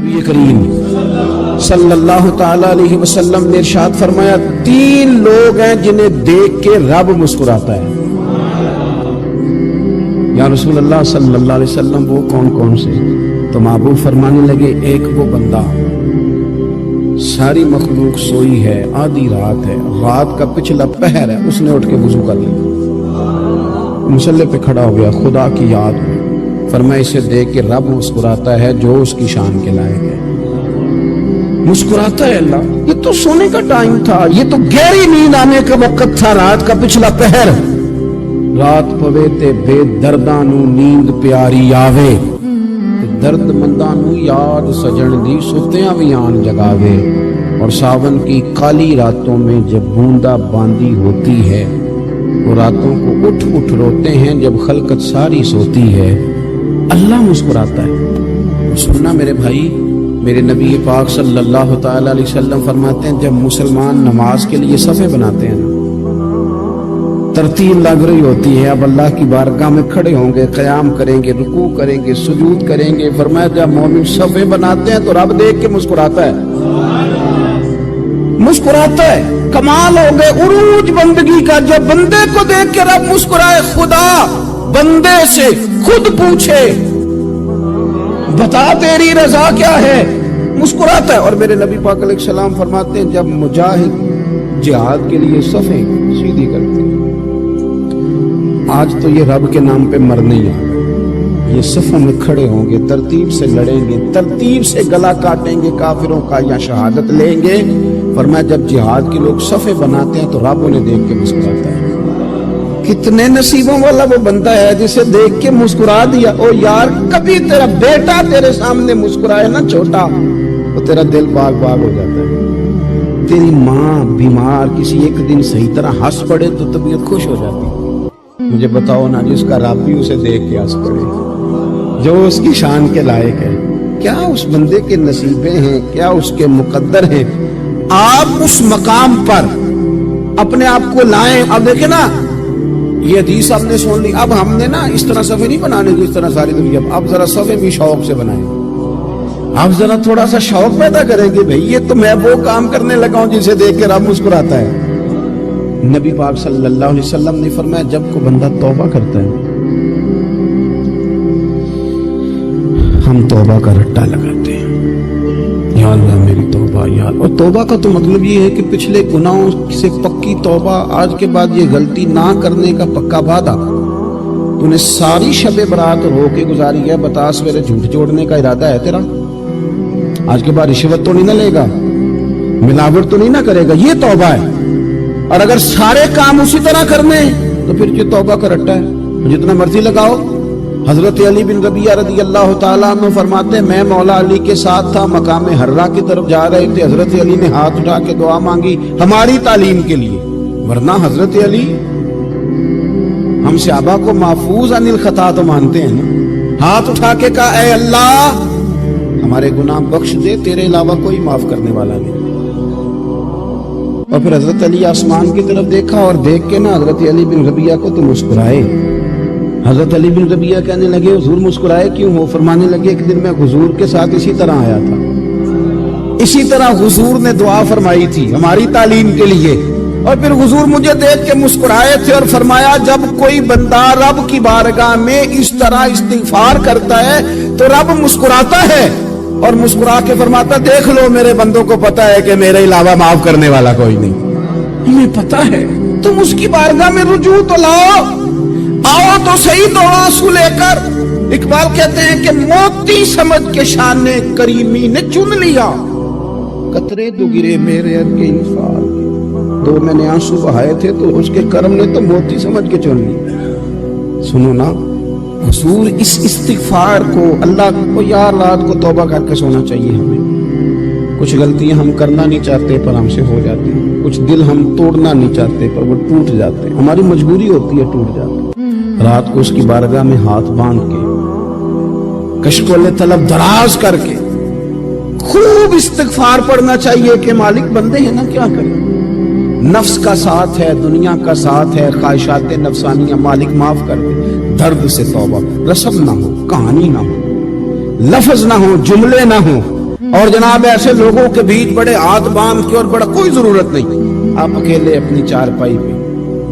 نبی کریم صلی اللہ تعالی علیہ وسلم نے ارشاد فرمایا 3 لوگ ہیں جنہیں دیکھ کے رب مسکراتا ہے۔ یا رسول اللہ صلی اللہ علیہ وسلم وہ کون کون سے؟ تو محبوب فرمانے لگے ایک وہ بندہ ساری مخلوق سوئی ہے، آدھی رات ہے، رات کا پچھلا پہر ہے، اس نے اٹھ کے وضو کر لیا، مصلی پہ کھڑا ہو گیا، خدا کی یاد میں فرمایا اسے دیکھ کے رب مسکراتا ہے جو اس کی شان کے لائق ہے۔ مسکراتا ہے اللہ، یہ تو سونے کا ٹائم تھا، یہ تو گہری نیند آنے کا وقت تھا، رات کا پچھلا پہر، رات پوے تے بے درداں نو نیند پیاری آوے، درد منداں نو یاد سجن دی ستیاں بھی آن جگاوے، اور ساون کی کالی راتوں میں جب بوندا باندی ہوتی ہے وہ راتوں کو اٹھ اٹھ روتے ہیں جب خلقت ساری سوتی ہے، اللہ مسکراتا ہے۔ سننا میرے بھائی، میرے نبی پاک صلی اللہ تعالی علیہ وسلم فرماتے ہیں جب مسلمان نماز کے لیے صفیں بناتے ہیں، ترتیب لگ رہی ہوتی ہے، اب اللہ کی بارگاہ میں کھڑے ہوں گے، قیام کریں گے، رکوع کریں گے، سجود کریں گے، فرمایا جب مومن صفیں بناتے ہیں تو رب دیکھ کے مسکراتا ہے، مسکراتا ہے۔ کمال ہو گئے عروج بندگی کا، جب بندے کو دیکھ کے رب مسکرائے، خدا بندے سے خود پوچھے بتا تیری رضا کیا ہے، مسکراتا ہے۔ اور میرے نبی پاک علیہ السلام فرماتے ہیں جب مجاہد جہاد کے لیے صفیں سیدھی کرتے ہیں، آج تو یہ رب کے نام پہ مرنے ہی آ گئے، یہ صفوں میں کھڑے ہوں گے، ترتیب سے لڑیں گے، ترتیب سے گلا کاٹیں گے کافروں کا یا شہادت لیں گے۔ فرمایا جب جہاد کے لوگ صفیں بناتے ہیں تو رب انہیں دیکھ کے مسکراتا ہے۔ کتنے نصیبوں والا وہ بندہ ہے جسے دیکھ کے مسکرا دیا۔ او یار کبھی تیرا بیٹا تیرے سامنے مسکرائے نا چھوٹا، تو تیرا دل باغ باغ ہو جاتا ہے۔ تیری ماں بیمار کسی ایک دن صحیح طرح ہنس پڑے تو طبیعت خوش ہو جاتی ہے۔ مجھے بتاؤ نا جس کا رب بھی اسے دیکھ کے ہنس پڑے، جو اس کی شان کے لائق ہے، کیا اس بندے کے نصیبیں ہیں، کیا اس کے مقدر ہیں۔ آپ اس مقام پر اپنے آپ کو لائیں۔ اب دیکھیں نا یہ حدیث آپ نے سن لی، اب ہم نے نا اس طرح صفحے نہیں بنانے کی اس طرح ساری دنیا، اب ذرا صفحے بھی شوق سے بنائیں، اب ذرا تھوڑا سا شوق پیدا کریں گے بھئی یہ تو میں وہ کام کرنے لگا ہوں جسے دیکھ کے رب مسکراتا ہے۔ نبی پاک صلی اللہ علیہ وسلم نے فرمایا جب کو بندہ توبہ کرتا ہے ہم توبہ کا رٹا لگاتے ہیں، یا اللہ میری توبہ یا اللہ۔ اور توبہ کا تو مطلب یہ ہے کہ پچھلے گناہوں سے پکی توبہ، آج کے بعد یہ غلطی نہ کرنے کا پکا وعدہ۔ تو نے ساری شب برات رو کے گزاری ہے، بتا سویرے جھوٹ جوڑنے کا ارادہ ہے تیرا؟ آج کے بعد رشوت تو نہیں نہ لے گا، ملاوٹ تو نہیں نہ کرے گا، یہ توبہ ہے۔ اور اگر سارے کام اسی طرح کرنے تو پھر یہ توبہ کا رٹا ہے، جتنا مرضی لگاؤ۔ حضرت علی بن ربیعہ رضی اللہ تعالیٰ عنہ فرماتے ہیں میں مولا علی کے ساتھ تھا، مقام حرہ کی طرف جا رہے تھے، حضرت علی نے ہاتھ اٹھا کے دعا مانگی ہماری تعلیم کے لیے، ورنہ حضرت علی ہم صحابہ کو محفوظ عن الخطا تو مانتے ہیں نا۔ ہاتھ اٹھا کے کہا اے اللہ ہمارے گناہ بخش دے، تیرے علاوہ کوئی معاف کرنے والا نہیں۔ اور پھر حضرت علی آسمان کی طرف دیکھا اور دیکھ کے نا حضرت علی بن ربیعہ کو تو مسکرائے۔ حضرت علی بن ربیعہ کہنے لگے حضور مسکرائے کیوں؟ وہ فرمانے لگے ایک دن میں حضور کے ساتھ اسی طرح آیا تھا، اسی طرح حضور نے دعا فرمائی تھی ہماری تعلیم کے لیے، اور پھر حضور مجھے دیکھ کے مسکرائے تھے اور فرمایا جب کوئی بندہ رب کی بارگاہ میں اس طرح استغفار کرتا ہے تو رب مسکراتا ہے، اور مسکرا کے فرماتا دیکھ لو میرے بندوں کو پتا ہے کہ میرے علاوہ معاف کرنے والا کوئی نہیں، ہمیں پتا ہے، تم اس کی بارگاہ میں رجوع تو لاؤ، آؤ تو صحیح دو آنسو لے کر۔ اقبال کہتے ہیں کہ موتی سمجھ کے شان کریمی نے چن لیا، قطرے دو گرے میرے ار کے انفال، دو میں نے آنسو بہائے تھے تو اس کے کرم نے تو موتی سمجھ کے چن لی۔ سنو نا حضور اس استغفار کو، اللہ کو یار رات کو توبہ کر کے سونا چاہیے ہمیں۔ کچھ غلطیاں ہم کرنا نہیں چاہتے پر ہم سے ہو جاتی ہیں، کچھ دل ہم توڑنا نہیں چاہتے پر وہ ٹوٹ جاتے ہیں، ہماری مجبوری ہوتی ہے ٹوٹ جاتے ہیں۔ رات کو اس کی بارگاہ میں ہاتھ باندھ کے کشکول طلب دراز کر کے خوب استغفار پڑھنا چاہیے کہ مالک بندے ہیں نا کیا کریں، نفس کا ساتھ ہے، دنیا کا ساتھ ہے، خواہشات نفسانیہ، مالک معاف کر دے، درد سے توبہ، رسم نہ ہو، کہانی نہ ہو، لفظ نہ ہو، جملے نہ ہو، اور جناب ایسے لوگوں کے بیچ بڑے ہاتھ باندھ کے اور بڑا کوئی ضرورت نہیں، آپ اکیلے اپنی چارپائی پہ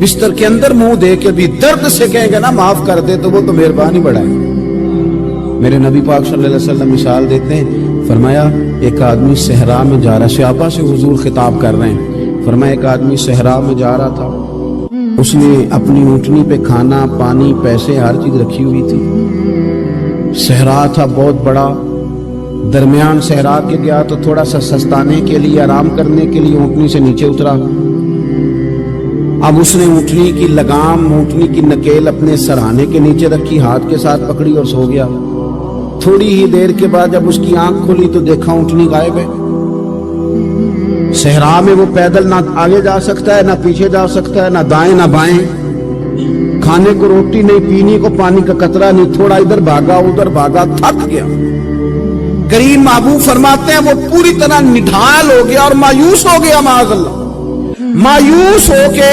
بستر کے اندر منہ دے کے بھی درد سے کہیں گے نا معاف کر دے تو وہ تو مہربانی بڑھائے۔ میرے نبی پاک صلی اللہ علیہ وسلم مثال دیتے ہیں، فرمایا ایک آدمی صحرا میں جا رہا، صحابہ سے حضور خطاب کر رہے ہیں، فرمایا ایک آدمی صحرا میں جا رہا تھا، اس نے اپنی اونٹنی پہ کھانا پانی پیسے ہر چیز رکھی ہوئی تھی، صحرا تھا بہت بڑا، درمیان صحرا کے گیا تو تھوڑا سا سستانے کے لیے آرام کرنے کے لیے اونٹنی سے نیچے اترا، اب اس نے اونٹنی کی لگام اونٹنی کی نکیل اپنے سرہانے کے نیچے رکھی، ہاتھ کے ساتھ پکڑی اور سو گیا۔ تھوڑی ہی دیر کے بعد جب اس کی آنکھ کھلی تو دیکھا اونٹنی غائب ہے۔ صحرا میں وہ پیدل نہ آگے جا سکتا ہے نہ پیچھے جا سکتا ہے، نہ دائیں نہ بائیں، کھانے کو روٹی نہیں، پینے کو پانی کا قطرہ نہیں، تھوڑا ادھر بھاگا ادھر بھاگا، تھک گیا۔ کریم محبوب فرماتے ہیں وہ پوری طرح نڈھال ہو گیا اور مایوس ہو گیا، معاذ اللہ، مایوس ہو کے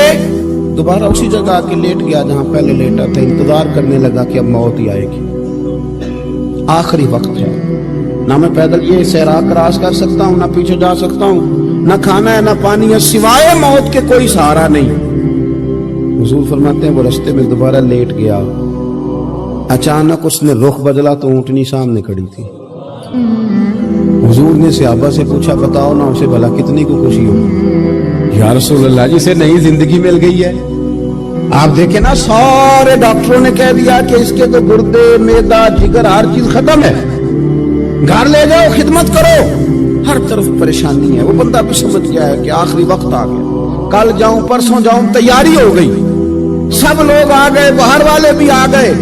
دوبارہ اسی جگہ آ کے لیٹ گیا جہاں پہلے لیٹا تھا، انتظار کرنے لگا کہ اب موت ہی آئے گی، آخری وقت ہے، نہ میں پیدل یہ صحرا کراس کر سکتا ہوں، نہ پیچھے جا سکتا ہوں، نہ کھانا ہے نہ پانی ہے، سوائے موت کے کوئی سہارا نہیں۔ حضور فرماتے ہیں وہ رستے میں دوبارہ لیٹ گیا، اچانک اس نے رخ بدلا تو اونٹنی سامنے کھڑی تھی۔ حضور نے صحابہ سے پوچھا بتاؤ نا اسے بھلا کتنی کو خوشی ہوگی؟ یا رسول اللہ جسے نئی زندگی مل گئی ہے۔ آپ دیکھیں نا سارے ڈاکٹروں نے کہہ دیا کہ اس کے تو گردے معدہ جگر ہر چیز ختم ہے، گھر لے جاؤ خدمت کرو، ہر طرف پریشانی ہے، وہ بندہ بھی سمجھ گیا ہے کہ آخری وقت آ گیا، کل جاؤں پرسوں جاؤں، تیاری ہو گئی، سب لوگ آ گئے، باہر والے بھی آ گئے،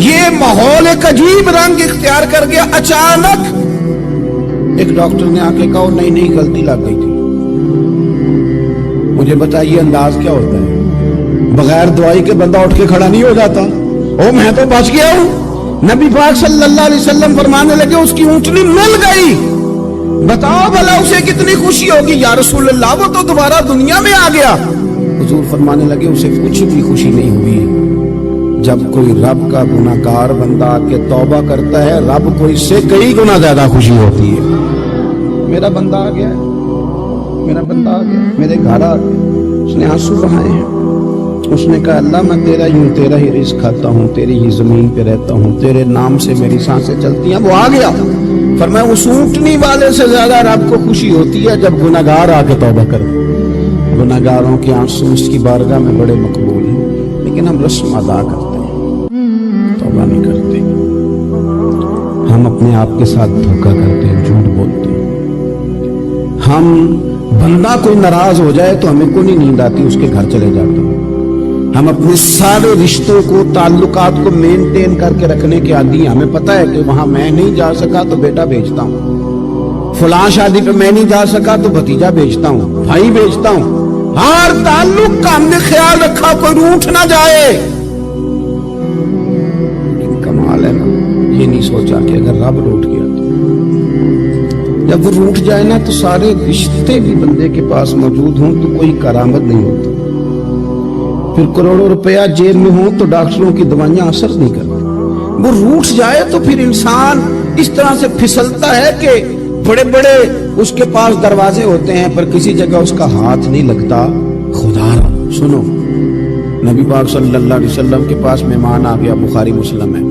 یہ ماحول ایک عجیب رنگ اختیار کر گیا۔ اچانک ایک ڈاکٹر نے آ کے کہا نہیں نہیں غلطی لگ گئی تھی، مجھے بتائیے انداز کیا ہوتا ہے؟ بغیر دوائی کے بندہ اٹھ کے کھڑا نہیں ہو جاتا، او میں تو بچ گیا ہوں۔ نبی پاک صلی اللہ علیہ وسلم فرمانے لگے اس کی اونٹنی مل گئی، بتاؤ بھلا اسے کتنی خوشی ہوگی؟ یا رسول اللہ وہ تو دوبارہ دنیا میں آ گیا۔ حضور فرمانے لگے اسے کچھ بھی خوشی نہیں ہوئی، جب کوئی رب کا گناہگار بندہ آ کے توبہ کرتا ہے رب کو اس سے کئی گنا زیادہ خوشی ہوتی ہے۔ میرا بندہ آ گیا، میرا بندہ آ گیا، میرے گھر آ گیا، اس نے آنسو بہائے ہیں، اس نے کہا اللہ میں تیرا ہی رزق کھاتا ہوں، تیری ہی زمین پہ رہتا ہوں، تیرے نام سے میری سانسیں چلتی ہیں۔ وہ آ گیا، فرمایا اس اونٹنی والے سے زیادہ رب کو خوشی ہوتی ہے جب گناہگار آ کے توبہ کرے۔ گناہگاروں کے آنسو اس کی بارگاہ میں بڑے مقبول ہیں، لیکن ہم رسم ادا کرتے ہیں، توبہ نہیں کرتے، ہم اپنے آپ کے ساتھ دھوکہ کرتے ہیں، جھوٹ بولتے ہیں۔ ہم بندہ کوئی ناراض ہو جائے تو ہمیں کو نہیں نیند آتی، اس کے گھر چلے جاتے ہیں۔ ہم اپنے سارے رشتوں کو تعلقات کو مینٹین کر کے رکھنے کے عادی ہیں، ہمیں پتہ ہے کہ وہاں میں نہیں جا سکا تو بیٹا بھیجتا ہوں، فلاں شادی پہ میں نہیں جا سکا تو بھتیجا بھیجتا ہوں، بھائی بھیجتا ہوں، ہر تعلق کا ہم نے خیال رکھا کوئی روٹھ نہ جائے۔ لیکن کمال ہے نا، یہ نہیں سوچا کہ اگر رب روٹ گیا تو جب وہ روٹ جائے نا تو سارے رشتے بھی بندے کے پاس موجود ہوں تو کوئی کرامت نہیں ہوتی، پھر کروڑوں روپیہ جیب میں ہوں تو ڈاکٹروں کی دوائیاں اثر نہیں کرتی۔ وہ روٹ جائے تو پھر انسان اس طرح سے پھسلتا ہے کہ بڑے بڑے اس کے پاس دروازے ہوتے ہیں پر کسی جگہ اس کا ہاتھ نہیں لگتا۔ خدا سنو، نبی پاک صلی اللہ علیہ وسلم کے پاس مہمان آ گیا، بخاری مسلم ہے،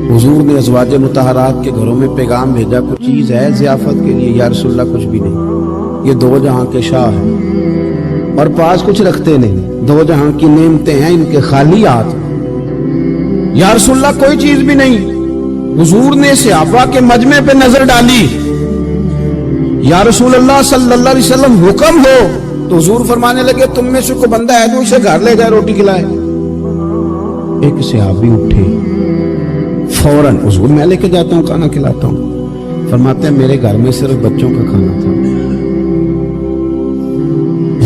حضور نے ازواج مطہرات کے گھروں میں پیغام بھیجا کچھ چیز ہے ضیافت کے لیے؟ یا رسول اللہ کچھ بھی نہیں، یہ دو جہاں کے شاہ ہیں اور پاس کچھ رکھتے نہیں، دو جہاں کی نعمتیں ہیں ان کے خالی ہاتھ۔ یا رسول اللہ کوئی چیز بھی نہیں۔ حضور نے صحابہ کے مجمع پہ نظر ڈالی، یا رسول اللہ صلی اللہ علیہ وسلم حکم ہو، تو حضور فرمانے لگے تم میں سے کوئی بندہ ہے جو اسے گھر لے جائے روٹی کھلائے؟ ایک صحابی اٹھے فوراً، حضور میں لے کے جاتا ہوں کھانا کھلاتا ہوں۔ فرماتے ہیں میرے گھر میں صرف بچوں کا کھانا تھا،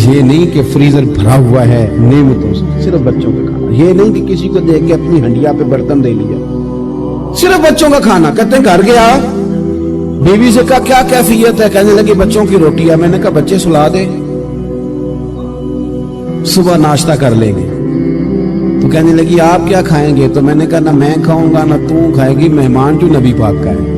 یہ نہیں کہ فریزر بھرا ہوا ہے نعمتوں سے، صرف بچوں کا کھانا، یہ نہیں کہ کسی کو دیکھ کے اپنی ہنڈیا پہ برتن دے لیا، صرف بچوں کا کھانا۔ کہتے ہیں گھر گیا، بیوی سے کہا کیا کیفیت ہے؟ کہنے لگی بچوں کی روٹی ہے۔ میں نے کہا بچے سلا دے، صبح ناشتہ کر لیں گے۔ تو کہنے لگی آپ کیا کھائیں گے؟ تو میں نے کہا نہ میں کھاؤں گا نہ تو کھائے گی، مہمان جو نبی پاک کا ہے۔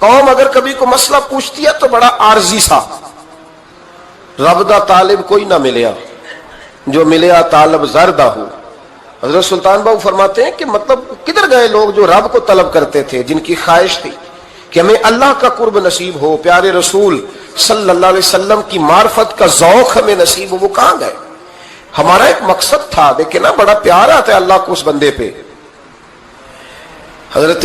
قوم اگر کبھی کو مسئلہ پوچھتی ہے تو بڑا عارضی سا، رب دا طالب کوئی نہ ملیا، جو ملیا طالب زردہ ہو۔ حضرت سلطان باؤ فرماتے ہیں کہ مطلب کدھر گئے لوگ جو رب کو طلب کرتے تھے، جن کی خواہش تھی کہ ہمیں اللہ کا قرب نصیب ہو، پیارے رسول صلی اللہ علیہ وسلم کی معرفت کا ذوق ہمیں نصیب ہو، وہ کہاں گئے؟ ہمارا ایک مقصد تھا، دیکھیں نا بڑا پیار آتا ہے اللہ کو اس بندے پہ۔ حضرت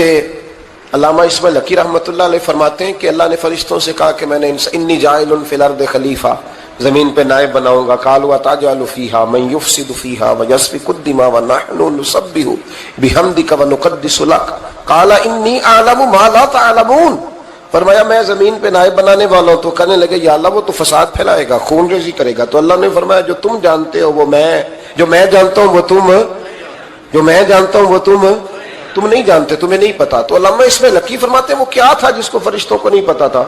علامہ اسماعیل حقی رحمۃ اللہ علیہ فرماتے ہیں کہ اللہ نے فرشتوں سے کہا کہ میں نے انی جاعل فی الارض خلیفہ، زمین پہ نائب بناؤں گا۔ قالوا تجعل فیہا من یفسد فیہا ویسفک الدماء ونحن نسبح بحمدک ونقدس لک قال انی اعلم ما لا تعلمون۔ فرمایا میں زمین پہ نائب بنانے والا ہوں، تو کہنے لگے یا اللہ وہ تو فساد پھیلائے گا، خون ریزی کرے گا۔ تو اللہ نے فرمایا جو تم جانتے ہو وہ میں، جو میں جانتا ہوں وہ تم، جو میں جانتا ہوں وہ تم نہیں جانتے، تمہیں نہیں پتا۔ تو علامہ اسماعیل حقی فرماتے ہیں وہ کیا تھا جس کو فرشتوں کو نہیں پتا تھا؟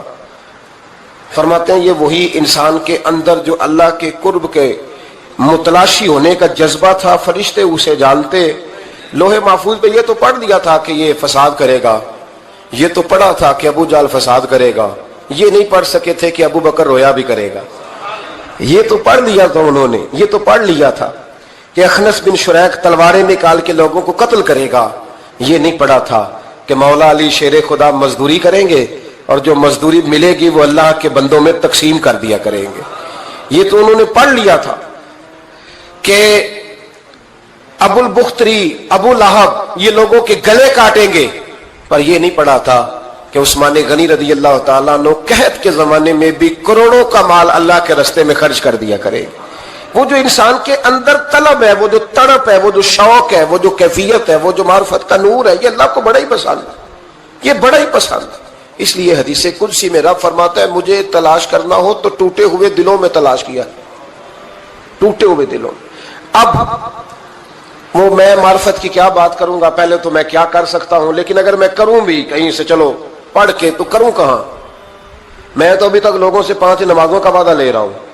فرماتے ہیں یہ وہی انسان کے اندر جو اللہ کے قرب کے متلاشی ہونے کا جذبہ تھا، فرشتے اسے جانتے۔ لوہے محفوظ پہ یہ تو پڑھ دیا تھا کہ یہ فساد کرے گا، یہ تو پڑھا تھا کہ ابو جہل فساد کرے گا، یہ نہیں پڑھ سکے تھے کہ ابو بکر رویا بھی کرے گا۔ یہ تو پڑھ لیا تھا انہوں نے، یہ تو پڑھ لیا تھا کہ اخنس بن شریق تلواریں نکال کے لوگوں کو قتل کرے گا، یہ نہیں پڑھا تھا کہ مولا علی شیر خدا مزدوری کریں گے اور جو مزدوری ملے گی وہ اللہ کے بندوں میں تقسیم کر دیا کریں گے۔ یہ تو انہوں نے پڑھ لیا تھا کہ ابو البختری، ابو لہب یہ لوگوں کے گلے کاٹیں گے، پر یہ نہیں پڑھا تھا کہ عثمان غنی رضی اللہ تعالیٰ عنہ قحط کے زمانے میں بھی کروڑوں کا مال اللہ کے راستے میں خرچ کر دیا کرے گے۔ وہ جو انسان کے اندر طلب ہے، وہ جو تڑپ ہے، وہ جو شوق ہے، وہ جو کیفیت ہے، وہ جو معرفت کا نور ہے، یہ اللہ کو بڑا ہی پسند ہے، یہ بڑا ہی پسند ہے۔ اس لیے حدیث قدسی میں رب فرماتا ہے مجھے تلاش کرنا ہو تو ٹوٹے ہوئے دلوں میں تلاش کیا، ٹوٹے ہوئے دلوں میں۔ اب وہ میں معرفت کی کیا بات کروں گا، پہلے تو میں کیا کر سکتا ہوں، لیکن اگر میں کروں بھی کہیں سے چلو پڑھ کے تو کروں کہاں؟ میں تو ابھی تک لوگوں سے 5 نمازوں کا وعدہ لے رہا ہوں۔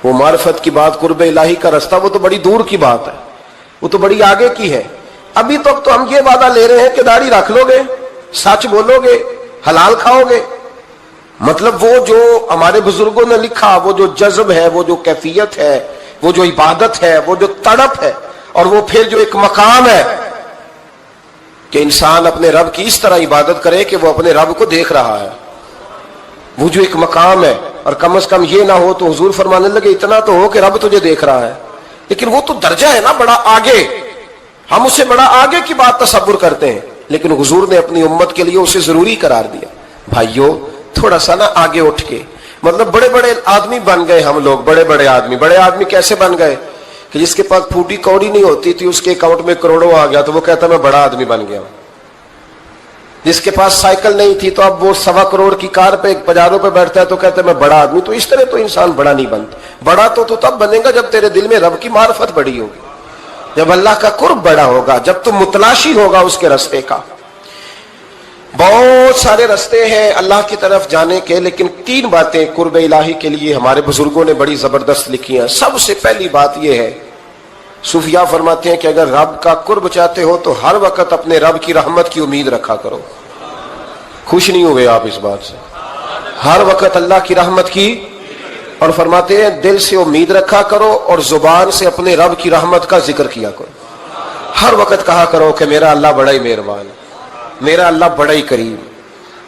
وہ معرفت کی بات، قرب الہی کا راستہ، وہ تو بڑی دور کی بات ہے، وہ تو بڑی آگے کی ہے۔ ابھی تک تو ہم یہ وعدہ لے رہے ہیں کہ داڑھی رکھ لو گے، سچ بولو گے، حلال کھاؤ گے۔ مطلب وہ جو ہمارے بزرگوں نے لکھا، وہ جو جذب ہے، وہ جو کیفیت ہے، وہ جو عبادت ہے، وہ جو تڑپ ہے، اور وہ پھر جو ایک مقام ہے کہ انسان اپنے رب کی اس طرح عبادت کرے کہ وہ اپنے رب کو دیکھ رہا ہے، وہ جو ایک مقام ہے۔ اور کم از کم یہ نہ ہو تو حضور فرمانے لگے اتنا تو ہو کہ رب تجھے دیکھ رہا ہے، لیکن وہ تو درجہ ہے نا بڑا آگے، ہم اسے بڑا آگے کی بات تصور کرتے ہیں، لیکن حضور نے اپنی امت کے لیے اسے ضروری قرار دیا۔ بھائیو تھوڑا سا نا آگے اٹھ کے، مطلب بڑے بڑے آدمی بن گئے ہم لوگ، بڑے آدمی کیسے بن گئے کہ جس کے پاس پھوٹی کوڑی نہیں ہوتی تھی اس کے اکاؤنٹ میں کروڑوں آ گیا تو وہ کہتا میں بڑا آدمی بن گیا ہوں۔ جس کے پاس سائیکل نہیں تھی تو اب وہ 1.25 کروڑ کی کار پہ پجاروں پہ بیٹھتا ہے تو کہتا ہے میں بڑا آدمی۔ تو اس طرح تو انسان بڑا نہیں بنتا، بڑا تو تب بنے گا جب تیرے دل میں رب کی معرفت بڑی ہوگی، جب اللہ کا قرب بڑا ہوگا، جب تو متلاشی ہوگا اس کے راستے کا۔ بہت سارے راستے ہیں اللہ کی طرف جانے کے، لیکن 3 باتیں قرب الہی کے لیے ہمارے بزرگوں نے بڑی زبردست لکھی ہیں۔ سب سے پہلی بات یہ ہے، صوفیاء فرماتے ہیں کہ اگر رب کا قرب چاہتے ہو تو ہر وقت اپنے رب کی رحمت کی امید رکھا کرو۔ خوش نہیں ہوئے آپ اس بات سے؟ ہر وقت اللہ کی رحمت کی، اور فرماتے ہیں دل سے امید رکھا کرو اور زبان سے اپنے رب کی رحمت کا ذکر کیا کرو۔ ہر وقت کہا کرو کہ میرا اللہ بڑا ہی مہربان ہے، میرا اللہ بڑا ہی کریم۔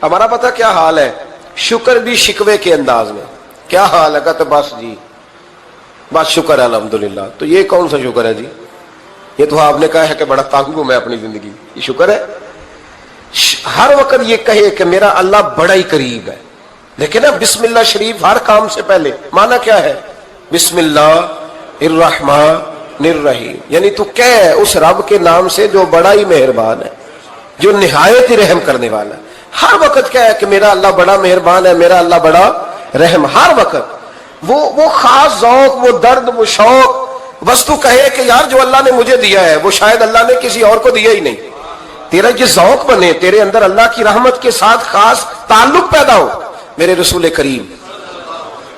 ہمارا پتہ کیا حال ہے؟ شکر بھی شکوے کے انداز میں۔ کیا حال ہے؟ کہتے بس جی بس شکر ہے الحمدللہ۔ تو یہ کون سا شکر ہے جی؟ یہ تو آپ نے کہا ہے کہ بڑا تانگ ہوں میں اپنی زندگی، یہ شکر ہے؟ ہر وقت یہ کہے کہ میرا اللہ بڑا ہی قریب ہے۔ لیکن بسم اللہ شریف ہر کام سے پہلے معنی کیا ہے؟ بسم اللہ الرحمن الرحیم، یعنی تو کہہ اس رب کے نام سے جو بڑا ہی مہربان ہے، جو نہایت ہی رحم کرنے والا ہے۔ ہر وقت کہہ کہ میرا اللہ بڑا مہربان ہے، میرا اللہ بڑا رحم۔ ہر وقت وہ خاص ذوق، وہ درد، وہ شوق، بس تو کہے کہ یار جو اللہ نے مجھے دیا ہے وہ شاید اللہ نے کسی اور کو دیا ہی نہیں۔ تیرا یہ ذوق بنے، تیرے اندر اللہ کی رحمت کے ساتھ خاص تعلق پیدا ہو۔ میرے رسول کریم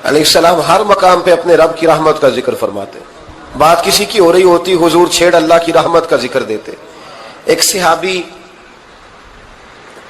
علیہ السلام ہر مقام پہ اپنے رب کی رحمت کا ذکر فرماتے، بات کسی کی ہو رہی ہوتی حضور چھیڑ اللہ کی رحمت کا ذکر دیتے۔ ایک صحابی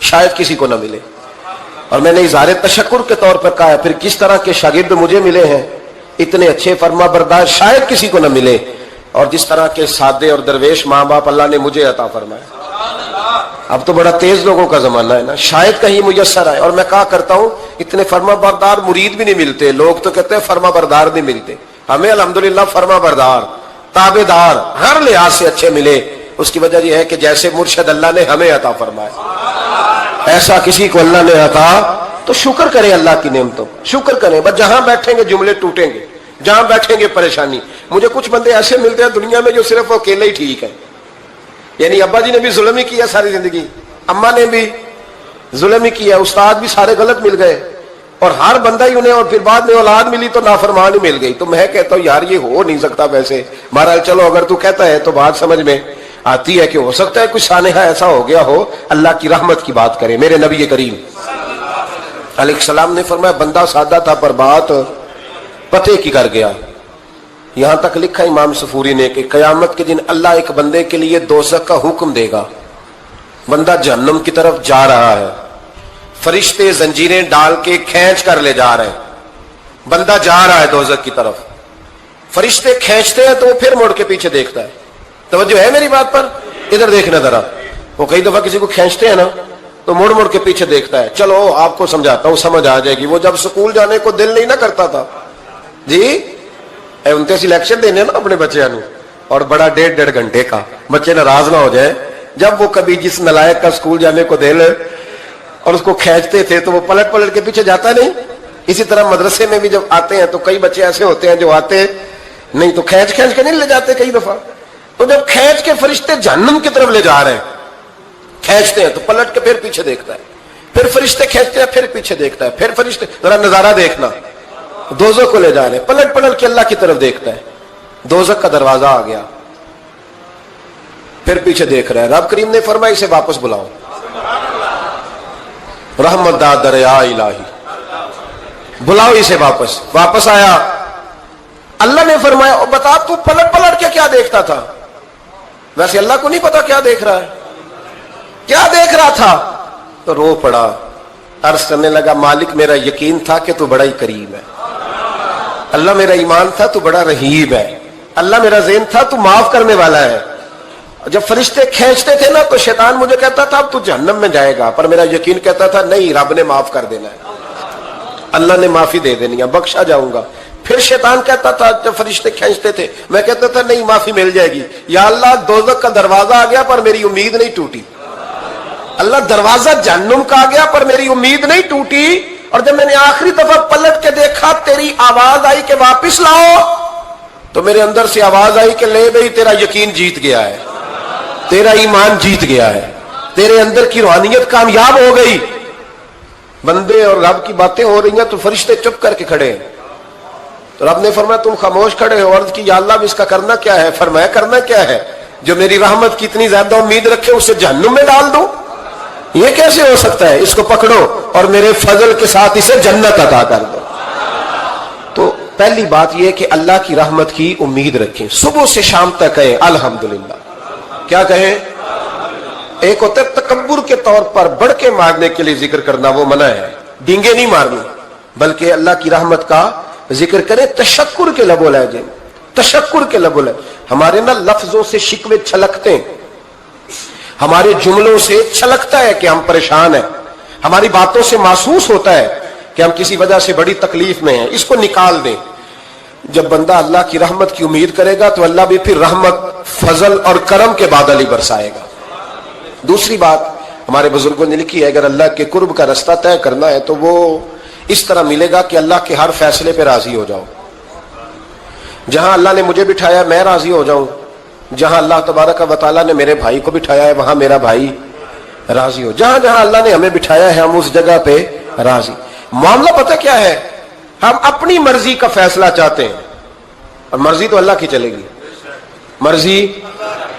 شاید کسی کو نہ ملے. اور میں نے اظہار تشکر کے طور پر کہا ہے پھر کس طرح کے شاگرد مجھے ملے ہیں اتنے اچھے فرما بردار شاید کسی کو نہ ملے, اور جس طرح کے سادے اور درویش ماں باپ اللہ نے مجھے عطا فرمایا. اب تو بڑا تیز لوگوں کا زمانہ ہے نا, شاید کہیں میسر آئے. اور میں کہا کرتا ہوں اتنے فرما بردار مرید بھی نہیں ملتے, لوگ تو کہتے ہیں فرما بردار نہیں ملتے. ہمیں الحمدللہ فرما بردار تابع دار ہر لحاظ سے اچھے ملے. اس کی وجہ یہ ہے کہ جیسے مرشد اللہ نے ہمیں عطا فرمایا, ایسا کسی کو اللہ نے عطا, تو شکر کریں اللہ کی نعمتوں, شکر کریں. بس جہاں بیٹھیں گے جملے ٹوٹیں گے, جہاں بیٹھیں گے پریشانی. مجھے کچھ بندے ایسے ملتے ہیں دنیا میں جو صرف اکیلے ہی ٹھیک ہے. یعنی ابا جی نے بھی ظلم ہی کیا ساری زندگی, اماں نے بھی ظلم ہی کیا, استاد بھی سارے غلط مل گئے, اور ہر بندہ ہی انہیں, اور پھر بعد میں اولاد ملی تو نافرمان ہی مل گئی. تو میں کہتا ہوں یار یہ ہو نہیں سکتا. ویسے بہرحال چلو اگر تو کہتا ہے تو بات سمجھ میں آتی ہے کہ ہو سکتا ہے کچھ سانحہ ایسا ہو گیا ہو. اللہ کی رحمت کی بات کریں. میرے نبی کریم علیہ السلام نے فرمایا بندہ سادہ تھا پر بات پتے کی کر گیا. یہاں تک لکھا امام صفوری نے کہ قیامت کے دن اللہ ایک بندے کے لیے دوزخ کا حکم دے گا. بندہ جہنم کی طرف جا رہا ہے, فرشتے زنجیریں ڈال کے کھینچ کر لے جا رہے ہیں. بندہ جا رہا ہے دوزخ کی طرف, فرشتے کھینچتے ہیں تو وہ پھر مڑ کے پیچھے دیکھتا ہے. توجہ ہے میری بات پر؟ ادھر دیکھنا ذرا. وہ کئی دفعہ کسی کو کھینچتے ہیں نا تو مڑ مڑ کے پیچھے دیکھتا ہے. چلو آپ کو سمجھاتا ہوں, سمجھ آ جائے گی. وہ جب سکول جانے کو دل نہیں نہ کرتا تھا جی, انتے سلیکشن دینے نا اپنے بچوں کو, اور بڑا 1.5 گھنٹے کا, بچے ناراض نہ ہو جائے. جب وہ کبھی جس نلائق کا سکول جانے کو دل اور اس کو کھینچتے تھے تو وہ پلٹ پلٹ کے پیچھے جاتا نہیں. اسی طرح مدرسے میں بھی جب آتے ہیں تو کئی بچے ایسے ہوتے ہیں جو آتے نہیں تو کھینچ کھینچ کے نہیں لے جاتے کئی دفعہ. تو جب کھینچ کے فرشتے جہنم کی طرف لے جا رہے ہیں, کھینچتے ہیں تو پلٹ کے پھر پیچھے دیکھتا ہے, پھر فرشتے کھینچتے ہیں پھر پیچھے دیکھتا ہے, پھر فرشتے, ذرا نظارہ دیکھنا, دوزخ کو لے جا رہے ہیں, پلٹ پلٹ کے اللہ کی طرف دیکھتا ہے. دوزخ کا دروازہ آ گیا, پھر پیچھے دیکھ رہا ہے. رب کریم نے فرمایا اسے واپس بلاؤ. رحمت دا دریا الہی, بلاؤ اسے واپس. واپس آیا, اللہ نے فرمایا بتا تو پلٹ پلٹ کے کیا دیکھتا تھا؟ ویسے اللہ کو نہیں پتا کیا دیکھ رہا ہے, کیا دیکھ رہا تھا. تو رو پڑا, عرض کرنے لگا مالک میرا یقین تھا کہ تو بڑا ہی کریم ہے. اللہ میرا ایمان تھا تو بڑا رحیم ہے. اللہ میرا ذہن تھا تو معاف کرنے والا ہے. جب فرشتے کھینچتے تھے نا تو شیطان مجھے کہتا تھا اب تو جہنم میں جائے گا, پر میرا یقین کہتا تھا نہیں رب نے معاف کر دینا ہے, اللہ نے معافی دے دینی ہے, بخشا جاؤں گا. پھر شیطان کہتا تھا جب فرشتے کھینچتے تھے, میں کہتا تھا نہیں معافی مل جائے گی. یا اللہ دوزخ کا دروازہ آ گیا پر میری امید نہیں ٹوٹی. اللہ دروازہ جہنم کا آ گیا پر میری امید نہیں ٹوٹی. اور جب میں نے آخری دفعہ پلٹ کے دیکھا تیری آواز آئی کہ واپس لاؤ, تو میرے اندر سے آواز آئی کہ لے بھائی تیرا یقین جیت گیا ہے, تیرا ایمان جیت گیا ہے, تیرے اندر کی روحانیت کامیاب ہو گئی. بندے اور رب کی باتیں ہو رہی ہیں تو فرشتے چپ کر کے کھڑے ہیں. تو رب نے فرمایا تم خاموش کھڑے ہو. عرض کی یا اللہ اس کا کرنا کیا ہے؟ فرمایا کرنا کیا ہے؟ جو میری رحمت کی اتنی زیادہ امید رکھے اسے جہنم میں ڈال دو. یہ کیسے ہو سکتا ہے؟ اس کو پکڑو اور میرے فضل کے ساتھ اسے جنت عطا کر دو. تو پہلی بات یہ کہ اللہ کی رحمت کی امید رکھیں. صبح سے شام تک کہیں الحمدللہ. کیا کہیں؟ ایک ہوتا ہے تکبر کے طور پر بڑھ کے مارنے کے لیے ذکر کرنا, وہ منع ہے. ڈینگے نہیں مارنی بلکہ اللہ کی رحمت کا ذکر کریں. تشکر کے لب و لہجے, تشکر کے لب و لہجے. ہمارے نا لفظوں سے شکوے چھلکتے ہیں, ہمارے جملوں سے چھلکتا ہے کہ ہم پریشان ہیں, ہماری باتوں سے محسوس ہوتا ہے کہ ہم کسی وجہ سے بڑی تکلیف میں ہیں. اس کو نکال دیں. جب بندہ اللہ کی رحمت کی امید کرے گا تو اللہ بھی پھر رحمت, فضل اور کرم کے بادل ہی برسائے گا. دوسری بات ہمارے بزرگوں نے لکھی ہے, اگر اللہ کے قرب کا رستہ طے کرنا ہے تو وہ اس طرح ملے گا کہ اللہ کے ہر فیصلے پہ راضی ہو جاؤ. جہاں اللہ نے مجھے بٹھایا میں راضی ہو جاؤں, جہاں اللہ تبارک و تعالیٰ نے میرے بھائی کو بٹھایا ہے وہاں میرا بھائی راضی ہو. جہاں جہاں اللہ نے ہمیں بٹھایا ہے ہم اس جگہ پہ راضی. معاملہ پتہ کیا ہے؟ ہم اپنی مرضی کا فیصلہ چاہتے ہیں, اور مرضی تو اللہ کی چلے گی, مرضی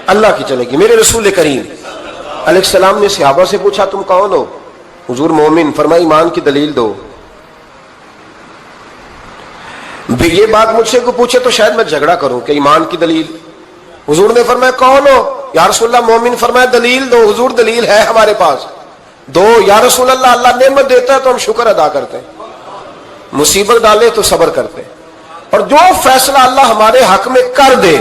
اللہ کی چلے گی. میرے رسول کریم علیہ السلام نے صحابہ سے پوچھا تم کون ہو؟ حضور مومن. فرمایا ایمان کی دلیل دو. یہ بات مجھ سے کو پوچھے تو شاید میں جھگڑا کروں کہ ایمان کی دلیل. حضور نے فرمایا کون ہو؟ یا رسول اللہ مومن. فرمایا دلیل دو. حضور دلیل ہے ہمارے پاس. دو یا رسول اللہ، اللہ نعمت دیتا ہے تو ہم شکر ادا کرتے ہیں، مصیبت ڈالے تو صبر کرتے ہیں، اور جو فیصلہ اللہ ہمارے حق میں کر دے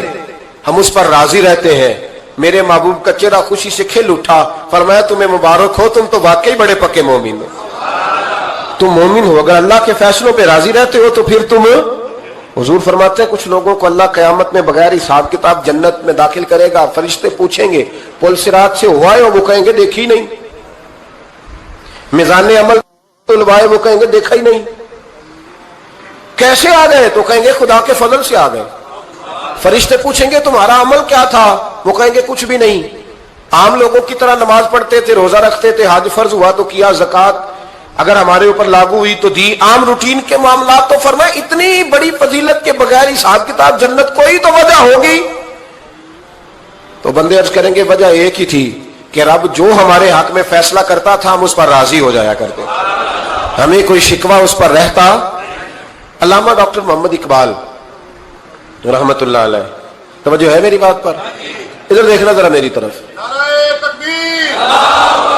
ہم اس پر راضی رہتے ہیں۔ میرے محبوب کا چہرہ خوشی سے کھل اٹھا، فرمایا تمہیں مبارک ہو، تم تو واقعی بڑے پکے مومن ہو، تم مومن ہو، اگر اللہ کے فیصلوں پہ راضی رہتے ہو تو پھر تم۔ حضور فرماتے ہیں کچھ لوگوں کو اللہ قیامت میں بغیر حساب کتاب جنت میں داخل کرے گا، فرشتے پوچھیں گے پل صراط سے ہوا ہے، وہ کہیں گے دیکھی نہیں، میزان عمل تلوائے، وہ کہیں گے دیکھا ہی نہیں، کیسے آ گئے تو کہیں گے خدا کے فضل سے آ گئے، فرشتے پوچھیں گے تمہارا عمل کیا تھا، وہ کہیں گے کچھ بھی نہیں، عام لوگوں کی طرح نماز پڑھتے تھے، روزہ رکھتے تھے، حج فرض ہوا تو کیا، زکوٰۃ اگر ہمارے اوپر لاگو ہوئی تو دی، عام روٹین کے معاملات، تو فرمایا اتنی بڑی فضیلت کے بغیر حساب کتاب جنت، کوئی تو وجہ ہوگی۔ تو بندے عرض کریں گے وجہ ایک ہی تھی کہ رب جو ہمارے حق میں فیصلہ کرتا تھا ہم اس پر راضی ہو جایا کرتے، ہمیں کوئی شکوہ اس پر رہتا۔ علامہ ڈاکٹر محمد اقبال رحمت اللہ علیہ، توجہ ہے میری بات پر، ادھر دیکھنا ذرا میری طرف،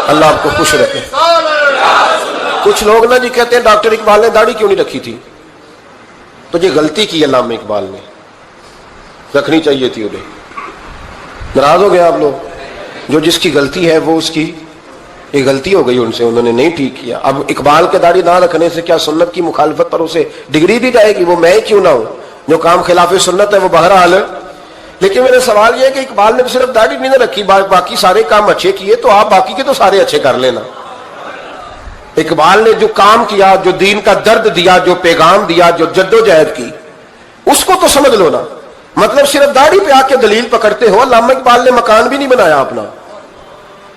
اللہ آپ کو خوش رکھے۔ کچھ لوگ نا جی کہتے ہیں ڈاکٹر اقبال نے داڑھی کیوں نہیں رکھی تھی، تو یہ غلطی کی علامہ اقبال نے، رکھنی چاہیے تھی انہیں۔ ناراض ہو گئے آپ لوگ، جو جس کی غلطی ہے وہ اس کی، یہ غلطی ہو گئی ان سے، انہوں نے نہیں ٹھیک کیا۔ اب اقبال کے داڑھی نہ رکھنے سے کیا سنت کی مخالفت پر اسے ڈگری دی جائے گی؟ وہ میں ہی کیوں نہ ہوں، جو کام خلاف سنت ہے وہ بہرحال۔ لیکن میرا سوال یہ ہے کہ اقبال نے صرف داڑھی نہیں رکھی، باقی سارے کام اچھے کیے، تو آپ باقی کے تو سارے اچھے کر لینا۔ اقبال نے جو کام کیا، جو دین کا درد دیا، جو پیغام دیا، جو جدوجہد کی، اس کو تو سمجھ لو نا۔ مطلب صرف داڑھی پہ آ کے دلیل پکڑتے ہو۔ علامہ اقبال نے مکان بھی نہیں بنایا اپنا،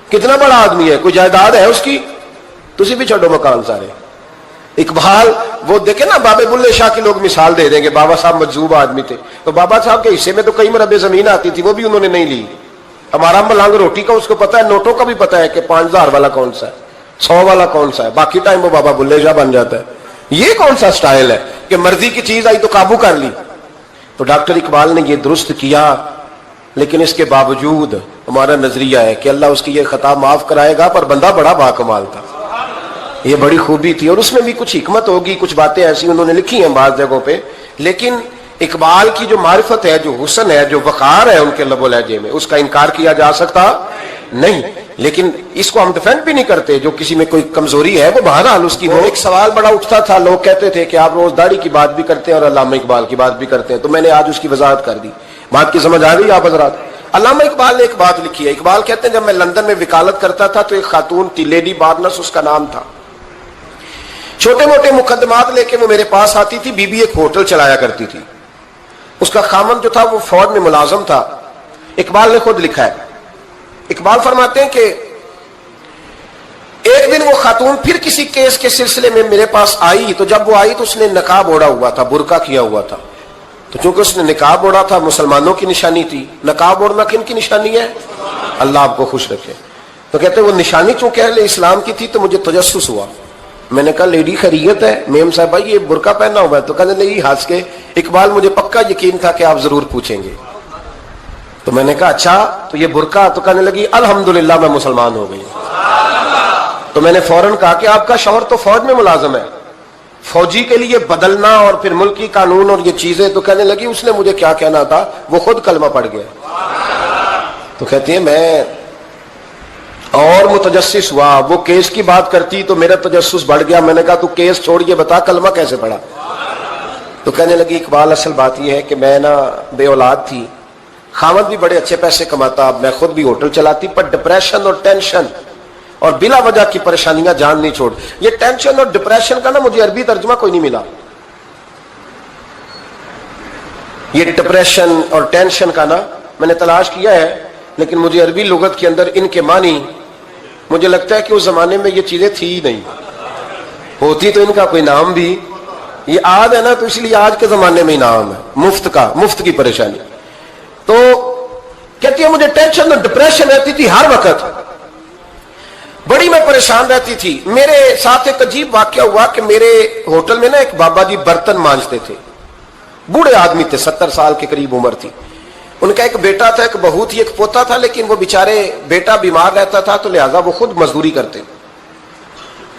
کتنا بڑا آدمی ہے، کوئی جائیداد ہے اس کی، تسی بھی چھوڑو مکان سارے۔ اقبال وہ دیکھیں نا، بابے بلے شاہ کی لوگ مثال دے دیں گے، بابا صاحب مجذوب آدمی تھے، تو بابا صاحب کے حصے میں تو کئی مربع زمین آتی تھی، وہ بھی انہوں نے نہیں لی۔ ہمارا ملنگ روٹی کا اس کو پتا ہے، نوٹوں کا بھی پتا ہے کہ 5000 والا کون سا ہے، 100 والا کون سا ہے، باقی ٹائم وہ بابا بلے شاہ بن جاتا ہے۔ یہ کون سا سٹائل ہے کہ مرضی کی چیز آئی تو قابو کر لی؟ تو ڈاکٹر اقبال نے یہ درست کیا، لیکن اس کے باوجود ہمارا نظریہ ہے کہ اللہ اس کی یہ خطا معاف کرائے گا، پر بندہ بڑا باکمال تھا، یہ بڑی خوبی تھی، اور اس میں بھی کچھ حکمت ہوگی، کچھ باتیں ایسی انہوں نے لکھی ہیں بعض جگہوں پہ، لیکن اقبال کی جو معرفت ہے، جو حسن ہے، جو وقار ہے ان کے لب و لہجے میں، اس کا انکار کیا جا سکتا نہیں۔ لیکن اس کو ہم ڈیفینڈ بھی نہیں کرتے، جو کسی میں کوئی کمزوری ہے وہ بہرحال اس کی ہو۔ ایک سوال بڑا اٹھتا تھا، لوگ کہتے تھے کہ آپ روز داڑھی کی بات بھی کرتے ہیں اور علامہ اقبال کی بات بھی کرتے ہیں، تو میں نے آج اس کی وضاحت کر دی، بات کی سمجھ آ گئی آپ حضرات؟ علامہ اقبال نے ایک بات لکھی ہے، اقبال کہتے ہیں جب میں لندن میں وکالت کرتا تھا تو ایک خاتون تھی، لیڈی بارنس اس کا نام تھا، چھوٹے موٹے مقدمات لے کے وہ میرے پاس آتی تھی، بی بی ایک ہوٹل چلایا کرتی تھی، اس کا خامند جو تھا وہ فوج میں ملازم تھا۔ اقبال نے خود لکھا ہے، اقبال فرماتے ہیں کہ ایک دن وہ خاتون پھر کسی کیس کے سلسلے میں میرے پاس آئی، تو جب وہ آئی تو اس نے نقاب اوڑھا ہوا تھا، برقع کیا ہوا تھا، تو چونکہ اس نے نقاب اوڑھا تھا مسلمانوں کی نشانی تھی۔ نقاب اوڑھنا کن کی نشانی ہے؟ اللہ آپ کو خوش رکھے۔ تو کہتے ہیں وہ نشانی چونکہ اہل اسلام کی تھی تو مجھے تجسس ہوا، میں نے کہا لیڈی خیریت ہے، میم صاحب بھائی یہ برقع پہنا ہوا ہے؟ تو کہنے لگی ہنس کے، اقبال مجھے پکا یقین تھا کہ آپ ضرور پوچھیں گے۔ تو میں نے کہا اچھا تو یہ برقع؟ تو کہنے لگی الحمدللہ میں مسلمان ہو گئی۔ تو میں نے فوراً کہا کہ آپ کا شوہر تو فوج میں ملازم ہے، فوجی کے لیے بدلنا اور پھر ملکی قانون اور یہ چیزیں، تو کہنے لگی اس نے مجھے کیا کہنا تھا، وہ خود کلمہ پڑھ گیا۔ تو کہتی ہیں میں اور متجسس ہوا، وہ کیس کی بات کرتی تو میرا تجسس بڑھ گیا، میں نے کہا تو کیس چھوڑ یہ بتا کلمہ کیسے پڑھا؟ تو کہنے لگی اقبال اصل بات یہ ہے کہ میں نا بے اولاد تھی، خامد بھی بڑے اچھے پیسے کماتا، میں خود بھی ہوٹل چلاتی، پر ڈپریشن اور ٹینشن اور بلا وجہ کی پریشانیاں جان نہیں چھوڑ۔ یہ ٹینشن اور ڈپریشن کا نا مجھے عربی ترجمہ کوئی نہیں ملا، یہ ڈپریشن اور ٹینشن کا نا میں نے تلاش کیا ہے، لیکن مجھے عربی لغت کے اندر ان کے معنی مجھے لگتا ہے کہ اس زمانے میں یہ چیزیں تھی ہی نہیں، ہوتی تو ان کا کوئی نام بھی، یہ آج ہے نا تو اس لیے آج کے زمانے میں ہی نام ہے مفت کا، مفت کی پریشانی۔ تو کہتی ہے مجھے ٹینشن اور ڈپریشن رہتی تھی ہر وقت، بڑی میں پریشان رہتی تھی۔ میرے ساتھ ایک عجیب واقعہ ہوا کہ میرے ہوٹل میں نا ایک بابا جی برتن مانجتے تھے، بوڑھے آدمی تھے، 70 سال کے قریب عمر تھی، ان کا ایک بیٹا تھا، ایک بہو تھی، ایک پوتا تھا، لیکن وہ بیچارے بیٹا بیمار رہتا تھا تو لہذا وہ خود مزدوری کرتے،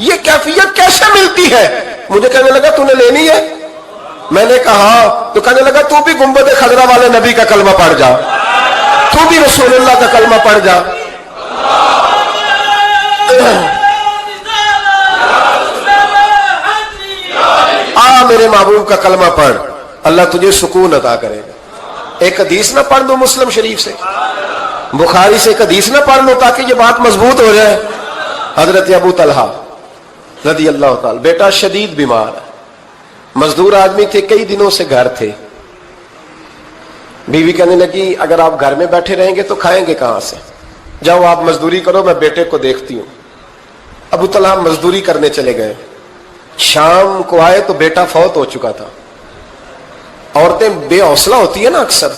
یہ کیفیت کیسے ملتی ہے؟ مجھے کہنے لگا تو نے لینی ہے؟ میں نے کہا تو کہنے لگا تو بھی گنبد خضرا والے نبی کا کلمہ پڑھ جا، تو بھی رسول اللہ کا کلمہ پڑھ جا۔ میرے محبوب کا کلمہ پڑھ، اللہ تجھے سکون عطا کرے گا۔ ایک حدیث نہ پڑھ دو مسلم شریف سے، بخاری سے ایک حدیث نہ پڑھ لو تاکہ یہ بات مضبوط ہو جائے۔ حضرت ابو طلحہ رضی اللہ تعالی، بیٹا شدید بیمار ہے، مزدور آدمی تھے، کئی دنوں سے گھر تھے۔ بیوی کہنے لگی اگر آپ گھر میں بیٹھے رہیں گے تو کھائیں گے کہاں سے، جاؤ آپ مزدوری کرو، میں بیٹے کو دیکھتی ہوں۔ ابو طلحہ مزدوری کرنے چلے گئے، شام کو آئے تو بیٹا فوت ہو چکا تھا۔ عورتیں بے حوصلہ ہوتی ہے نا اکثر،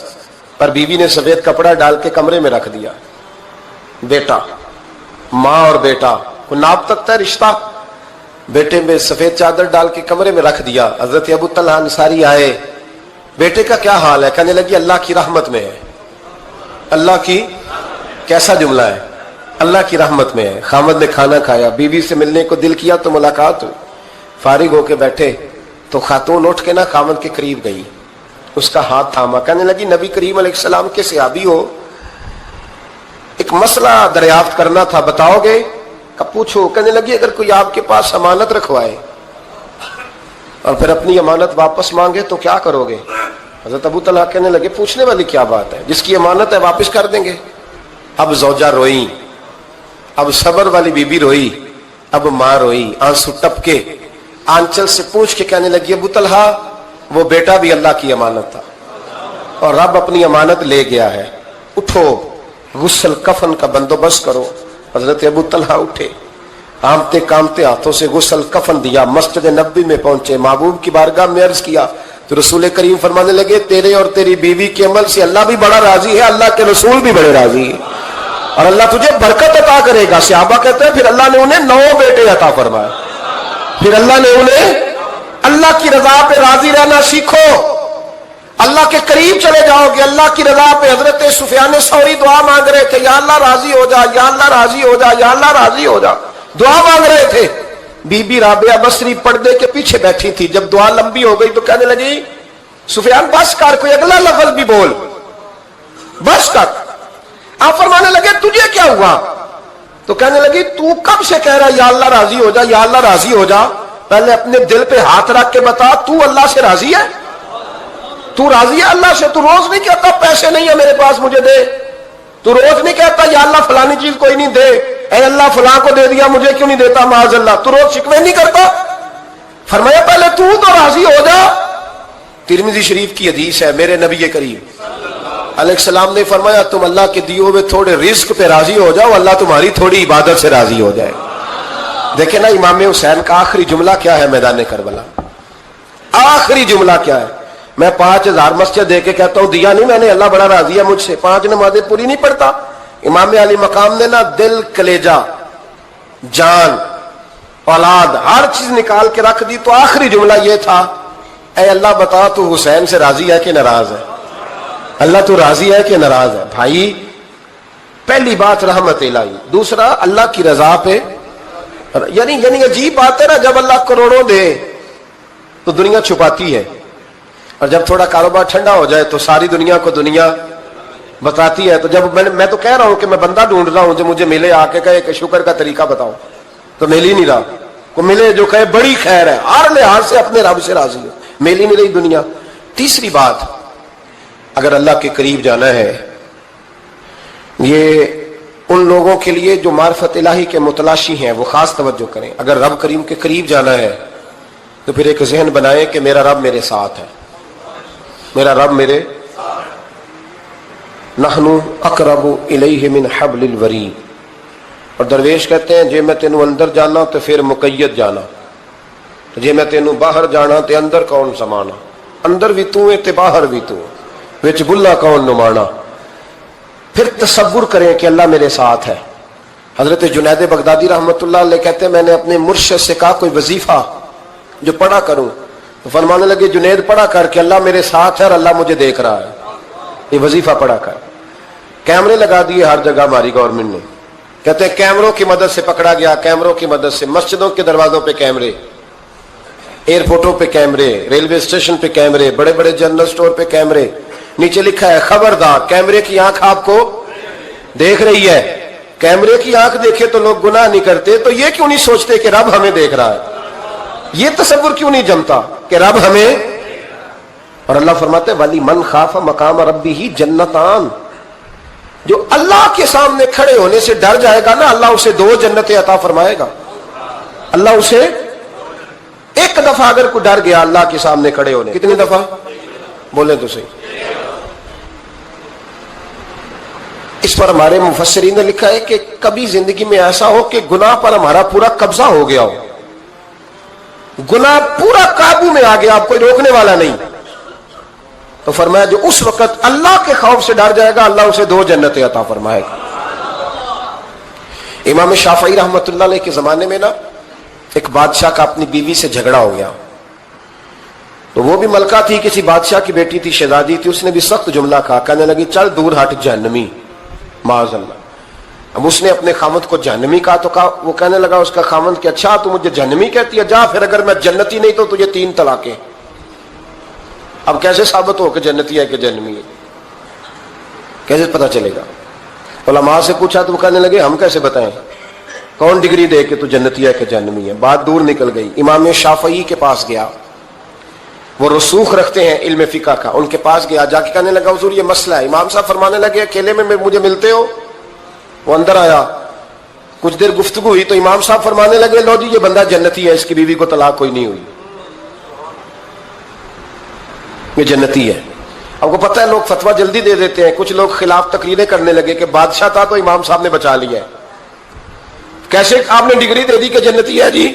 پر بیوی نے سفید کپڑا ڈال کے کمرے میں رکھ دیا۔ بیٹا، ماں اور بیٹا کو ناپ تک ہے رشتہ، بیٹے میں سفید چادر ڈال کے کمرے میں رکھ دیا۔ حضرت ابو طلحہ انصاری آئے، بیٹے کا کیا حال ہے؟ کہنے لگی اللہ کی رحمت میں ہے۔ اللہ کی، کیسا جملہ ہے؟ اللہ کی رحمت میں ہے۔ خامد نے کھانا کھایا، بیوی سے ملنے کو دل کیا تو ملاقات ہوئی، فارغ ہو کے بیٹھے تو خاتون اٹھ کے نا خامد کے قریب گئی، اس کا ہاتھ تھاما، کہنے لگی نبی کریم علیہ السلام کے صحابی ہو، ایک مسئلہ دریافت کرنا تھا، بتاؤ گے؟ کہ پوچھو۔ کہنے لگی اگر کوئی آپ کے پاس امانت رکھوائے اور پھر اپنی امانت واپس مانگے تو کیا کرو گے؟ حضرت ابو طلحہ کہنے لگے پوچھنے والی کیا بات ہے، جس کی امانت ہے واپس کر دیں گے۔ اب زوجہ روئی، اب صبر والی بی بی روئی، اب ماں روئی، آنسو ٹپکے، آنچل سے پوچھ کے کہنے لگی ابو طلحہ وہ بیٹا بھی اللہ کی امانت تھا اور رب اپنی امانت لے گیا ہے، اٹھو غسل کفن کا بندوبست کرو۔ حضرت ابو طلحہ اٹھے، کامتے کامتے ہاتھوں سے غسل کفن دیا، مسجد نبوی میں پہنچے، محبوب کی بارگاہ میں عرض کیا تو رسول کریم فرمانے لگے تیرے اور تیری بیوی کے عمل سے اللہ بھی بڑا راضی ہے، اللہ کے رسول بھی بڑے راضی ہے اور اللہ تجھے برکت عطا کرے گا۔ صحابہ کہتے ہیں پھر اللہ نے انہیں 9 بیٹے عطا فرمائے، پھر اللہ نے انہیں، اللہ کی رضا پہ راضی رہنا سیکھو، اللہ کے قریب چلے جاؤ گے اللہ کی رضا پہ۔ حضرت سفیان ثوری دعا مانگ رہے تھے، یا اللہ راضی ہو جا، یا اللہ راضی ہو جا، یا اللہ راضی ہو جا، دعا مانگ رہے تھے۔ بی بی رابعہ بصری پردے کے پیچھے بیٹھی تھی، جب دعا لمبی ہو گئی تو کہنے لگی سفیان بس کر، کوئی اگلا لفظ بھی بول، بس کر۔ آپ فرمانے لگے تجھے کیا ہوا؟ تو کہنے لگی تو کب سے کہہ رہا یا اللہ راضی ہو جا، یا اللہ راضی ہو جا، پہلے اپنے دل پہ ہاتھ رکھ کے بتا تو اللہ سے راضی ہے؟ تو راضی ہے اللہ سے؟ تو روز نہیں کہتا پیسے نہیں ہے میرے پاس مجھے دے، تو روز نہیں کہتا یا اللہ فلانی چیز کوئی نہیں دے، اے اللہ فلاں کو دے دیا مجھے کیوں نہیں دیتا معاذ اللہ، تو روز شکوے نہیں کرتا؟ فرمایا پہلے تو راضی ہو جا۔ ترمذی شریف کی حدیث ہے، میرے نبی کریم علیہ السلام نے فرمایا تم اللہ کے دیے ہوئے تھوڑے رزق پہ راضی ہو جاؤ، اللہ تمہاری تھوڑی عبادت سے راضی ہو جائے۔ دیکھیں نا امام حسین کا آخری جملہ کیا ہے میدان کربلا، آخری جملہ کیا ہے؟ میں 5000 مسجد دے کے کہتا ہوں دیا نہیں میں نے، اللہ بڑا راضی ہے مجھ سے، 5 نمازیں پوری نہیں پڑھتا۔ امام علی مقام نے نا دل، کلیجہ، جان، اولاد، ہر چیز نکال کے رکھ دی، تو آخری جملہ یہ تھا اے اللہ بتا تو حسین سے راضی ہے کہ ناراض ہے؟ اللہ تو راضی ہے کہ ناراض ہے؟ بھائی پہلی بات رحمت الہی، دوسرا اللہ کی رضا پہ، یعنی عجیب بات ہے نا، جب اللہ کروڑوں دے تو دنیا چھپاتی ہے، اور جب تھوڑا کاروبار ٹھنڈا ہو جائے تو ساری دنیا کو دنیا بتاتی ہے۔ تو جب میں تو کہہ رہا ہوں کہ میں بندہ ڈھونڈ رہا ہوں جو مجھے ملے، آ کے کہے کہ شکر کا طریقہ بتاؤ، تو مل ہی نہیں رہا، کو ملے جو کہے بڑی خیر ہے، ہر لحاظ سے اپنے رب سے راضی ہے، مل ہی نہیں رہی دنیا۔ تیسری بات، اگر اللہ کے قریب جانا ہے، یہ ان لوگوں کے لیے جو معرفت الہی کے متلاشی ہیں وہ خاص توجہ کریں۔ اگر رب کریم کے قریب جانا ہے تو پھر ایک ذہن بنائیں کہ میرا رب میرے ساتھ ہے، میرا رب میرے، نحن اقرب الیہ من حبل الورید، اور درویش کہتے ہیں جے میں تینوں اندر جانا تو پھر مقید جانا، جے میں تینوں باہر جانا تے اندر کون سمانا، اندر بھی تو ہے تے باہر بھی تو، وچ بلا کون نمانا۔ پھر تصور کریں کہ اللہ میرے ساتھ ہے۔ حضرت جنید بغدادی رحمۃ اللہ علیہ کہتے ہیں میں نے اپنے مرشد سے کہا کوئی وظیفہ جو پڑھا کروں، تو فرمانے لگے جنید پڑھا کر کہ اللہ میرے ساتھ ہے اور اللہ مجھے دیکھ رہا ہے، یہ وظیفہ پڑھا کر۔ کیمرے لگا دیے ہر جگہ ہماری گورنمنٹ نے، کہتے ہیں کیمروں کی مدد سے پکڑا گیا، کیمروں کی مدد سے، مسجدوں کے دروازوں پہ کیمرے، ایئرپورٹوں پہ کیمرے، ریلوے اسٹیشن پہ کیمرے، بڑے بڑے جنرل سٹور پہ کیمرے، نیچے لکھا ہے خبردار کیمرے کی آنکھ آپ کو دیکھ رہی ہے۔ کیمرے کی آنکھ دیکھے تو لوگ گناہ نہیں کرتے، تو یہ کیوں نہیں سوچتے کہ رب ہمیں دیکھ رہا ہے؟ یہ تصور کیوں نہیں جمتا کہ رب ہمیں؟ اور اللہ فرماتے ہیں ولی من خاف مقام ربہ جنتان، جو اللہ کے سامنے کھڑے ہونے سے ڈر جائے گا نا، اللہ اسے 2 جنتیں عطا فرمائے گا۔ اللہ اسے ایک دفعہ اگر کوئی ڈر گیا اللہ کے سامنے کھڑے ہونے، کتنی دفعہ بولیں تو صحیح؟ اس پر ہمارے مفسرین نے لکھا ہے کہ کبھی زندگی میں ایسا ہو کہ گناہ پر ہمارا پورا قبضہ ہو گیا ہو، گناہ پورا قابو میں آ گیا، اب کوئی روکنے والا نہیں، تو فرمایا جو اس وقت اللہ کے خوف سے ڈر جائے گا اللہ اسے 2 جنتیں عطا فرمائے گا۔ امام شافعی رحمۃ اللہ علیہ کے زمانے میں نا ایک بادشاہ کا اپنی بیوی سے جھگڑا ہو گیا، تو وہ بھی ملکہ تھی، کسی بادشاہ کی بیٹی تھی، شہزادی تھی، اس نے بھی سخت جملہ کہا، کہنے لگی چل دور ہٹ جہنمی، معاذ اللہ۔ اب اس نے اپنے خامند کو جہنمی کہا تو کہا، وہ کہنے لگا اس کا خامند کہ اچھا تو مجھے جہنمی کہتی ہے، جا پھر اگر میں جنتی نہیں تو تجھے 3 طلاقیں۔ اب کیسے ثابت ہو کہ جنتی ہے کہ جہنمی ہے؟ کیسے پتہ چلے گا؟ علماء سے پوچھا تو وہ کہنے لگے ہم کیسے بتائیں، کون ڈگری دے کہ تو جنتی ہے کہ جہنمی ہے؟ بات دور نکل گئی۔ امام شافعی کے پاس گیا، وہ رسوخ رکھتے ہیں علم فقہ کا، ان کے پاس گیا، جا کے کہنے لگا حضور یہ مسئلہ ہے۔ امام صاحب فرمانے لگے اکیلے میں مجھے ملتے ہو؟ وہ اندر آیا، کچھ دیر گفتگو ہوئی تو امام صاحب فرمانے لگے لو جی یہ بندہ جنتی ہے، اس کی بیوی کو طلاق کوئی نہیں ہوئی، یہ جنتی ہے۔ اب کو پتہ ہے لوگ فتویٰ جلدی دے دیتے ہیں، کچھ لوگ خلاف تقریریں کرنے لگے کہ بادشاہ تھا تو امام صاحب نے بچا لیا ہے، کیسے آپ نے ڈگری دے دی کہ جنتی ہے جی؟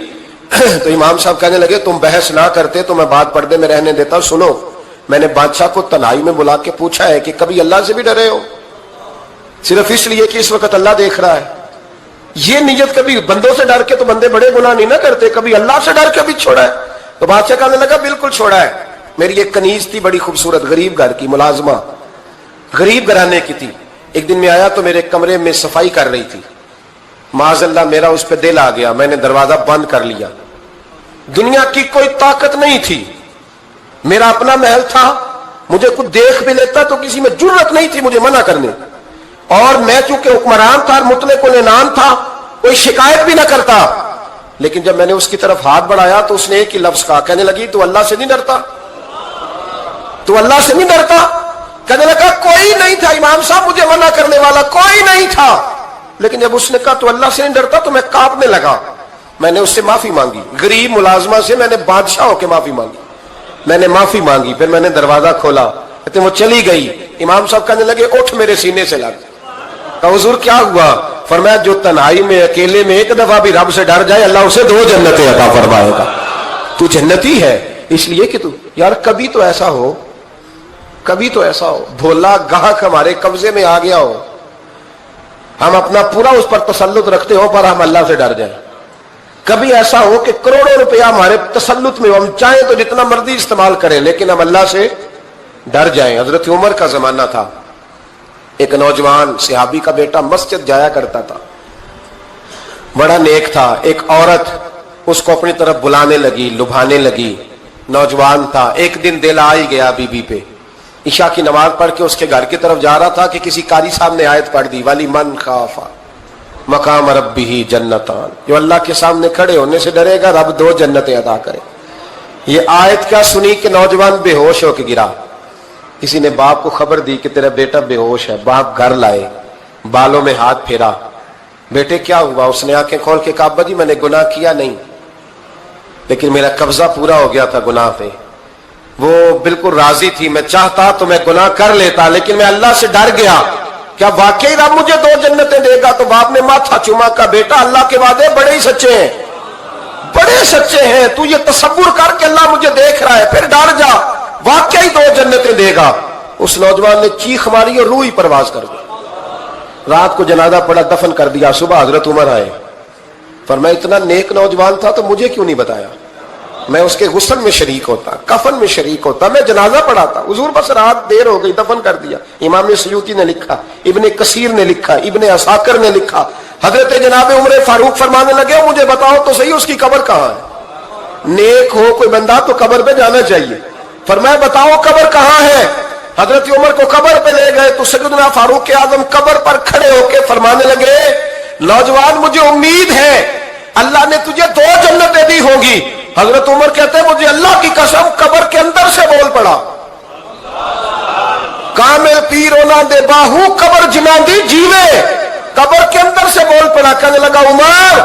تو امام صاحب کہنے لگے تم بحث نہ کرتے تو میں بات پردے میں رہنے دیتا ہوں۔ سنو، میں نے بادشاہ کو تنہائی میں بلا کے پوچھا ہے کہ کبھی اللہ سے بھی ڈرے ہو؟ صرف اس لیے کہ اس وقت اللہ دیکھ رہا ہے۔ یہ نیت کبھی بندوں سے ڈر کے تو بندے بڑے گناہ نہیں نہ کرتے، کبھی اللہ سے ڈر کے بھی چھوڑا ہے؟ تو بادشاہ کہنے لگا بالکل چھوڑا ہے۔ میری ایک کنیز تھی بڑی خوبصورت، غریب گھر کی ملازمہ، غریب گھرانے کی تھی، ایک دن میں آیا تو میرے کمرے میں صفائی کر رہی تھی، معاذ اللہ میرا اس پہ دل آ گیا، میں نے دروازہ بند کر لیا۔ دنیا کی کوئی طاقت نہیں تھی، میرا اپنا محل تھا، مجھے کچھ دیکھ بھی لیتا تو کسی میں جرت نہیں تھی مجھے منع کرنے، اور میں چونکہ حکمران تھا اور مطلق العنان تھا کوئی شکایت بھی نہ کرتا، لیکن جب میں نے اس کی طرف ہاتھ بڑھایا تو اس نے ایک ہی لفظ کہا، کہنے لگی تو اللہ سے نہیں ڈرتا؟ تو اللہ سے نہیں ڈرتا؟ کہنے لگا کوئی نہیں تھا امام صاحب مجھے منع کرنے والا، کوئی نہیں تھا، لیکن جب اس نے کہا تو اللہ سے نہیں ڈرتا تو میں کانپنے لگا، میں نے اس سے معافی مانگی، غریب ملازمہ سے میں نے بادشاہ ہو کے معافی مانگی، میں نے معافی مانگی، پھر میں نے دروازہ کھولا، کہتے وہ چلی گئی۔ امام صاحب کہنے لگے اٹھ میرے سینے سے لگ۔ کہا حضور کیا ہوا؟ فرمایا جو تنہائی میں اکیلے میں ایک دفعہ بھی رب سے ڈر جائے اللہ اسے 2 جنتیں عطا فرمائے گا۔ تو جنتی ہے اس لیے کہ تو یار کبھی تو ایسا ہو، کبھی تو ایسا ہو بھولا گاہک ہمارے قبضے میں آ گیا ہو، ہم اپنا پورا اس پر تسلط رکھتے ہو پر ہم اللہ سے ڈر جائیں۔ کبھی ایسا ہو کہ کروڑوں روپیہ ہمارے تسلط میں، ہم چاہیں تو جتنا مرضی استعمال کریں لیکن ہم اللہ سے ڈر جائیں۔ حضرت عمر کا زمانہ تھا، ایک نوجوان صحابی کا بیٹا مسجد جایا کرتا تھا، بڑا نیک تھا، ایک عورت اس کو اپنی طرف بلانے لگی، لبھانے لگی، نوجوان تھا، ایک دن دل آ ہی گیا بی بی پہ، عشاء کی نماز پڑھ کے اس کے گھر کی طرف جا رہا تھا کہ کسی قاری صاحب نے آیت پڑھ دی ولی من خاف مقام ربہ جنتان، جو اللہ کے سامنے کھڑے ہونے سے ڈرے گا رب 2 جنتیں عطا کرے۔ یہ آیت کیا سنی کہ نوجوان بے ہوش ہو کے گرا، کسی نے باپ کو خبر دی کہ تیرا بیٹا بے ہوش ہے، باپ گھر لائے، بالوں میں ہاتھ پھیرا، بیٹے کیا ہوا؟ اس نے آنکھیں کھول کے کہا ابا جی میں نے گناہ کیا نہیں، لیکن میرا قبضہ پورا ہو گیا تھا گناہ پہ، وہ بالکل راضی تھی، میں چاہتا تو میں گناہ کر لیتا لیکن میں اللہ سے ڈر گیا، کیا واقعی رب مجھے 2 جنتیں دے گا؟ تو باپ نے ماتھا چوما، کا بیٹا اللہ کے وعدے بڑے ہی سچے ہیں، بڑے سچے ہیں، تو یہ تصور کر کے اللہ مجھے دیکھ رہا ہے، پھر ڈر جا، واقعی 2 جنتیں دے گا۔ اس نوجوان نے چیخ ماری اور روح ہی پرواز کر گئی، رات کو جنازہ پڑا، دفن کر دیا، صبح حضرت عمر آئے، فرمایا اتنا نیک نوجوان تھا تو مجھے کیوں نہیں بتایا؟ میں اس کے غسل میں شریک ہوتا، کفن میں شریک ہوتا، میں جنازہ پڑھاتا، حضور بس رات دیر ہو گئی دفن کر دیا۔ امام سیوطی نے لکھا، ابن کثیر نے لکھا، ابن عساکر نے لکھا، حضرت جناب عمر فاروق فرمانے لگے مجھے بتاؤ تو صحیح اس کی قبر کہاں ہے؟ نیک ہو کوئی بندہ تو قبر پہ جانا چاہیے. فرمایا بتاؤ قبر کہاں ہے؟ حضرت عمر کو قبر پہ لے گئے تو سیدنا فاروق اعظم قبر پر کھڑے ہو کے فرمانے لگے نوجوان مجھے امید ہے اللہ نے تجھے 2 جنتیں دی ہوں گی. حضرت عمر کہتے ہیں مجھے اللہ کی قسم قبر کے اندر سے بول پڑا کامل پیرونا دے باہو قبر جنان دی جیوے. قبر کے اندر سے بول پڑا کہنے لگا عمر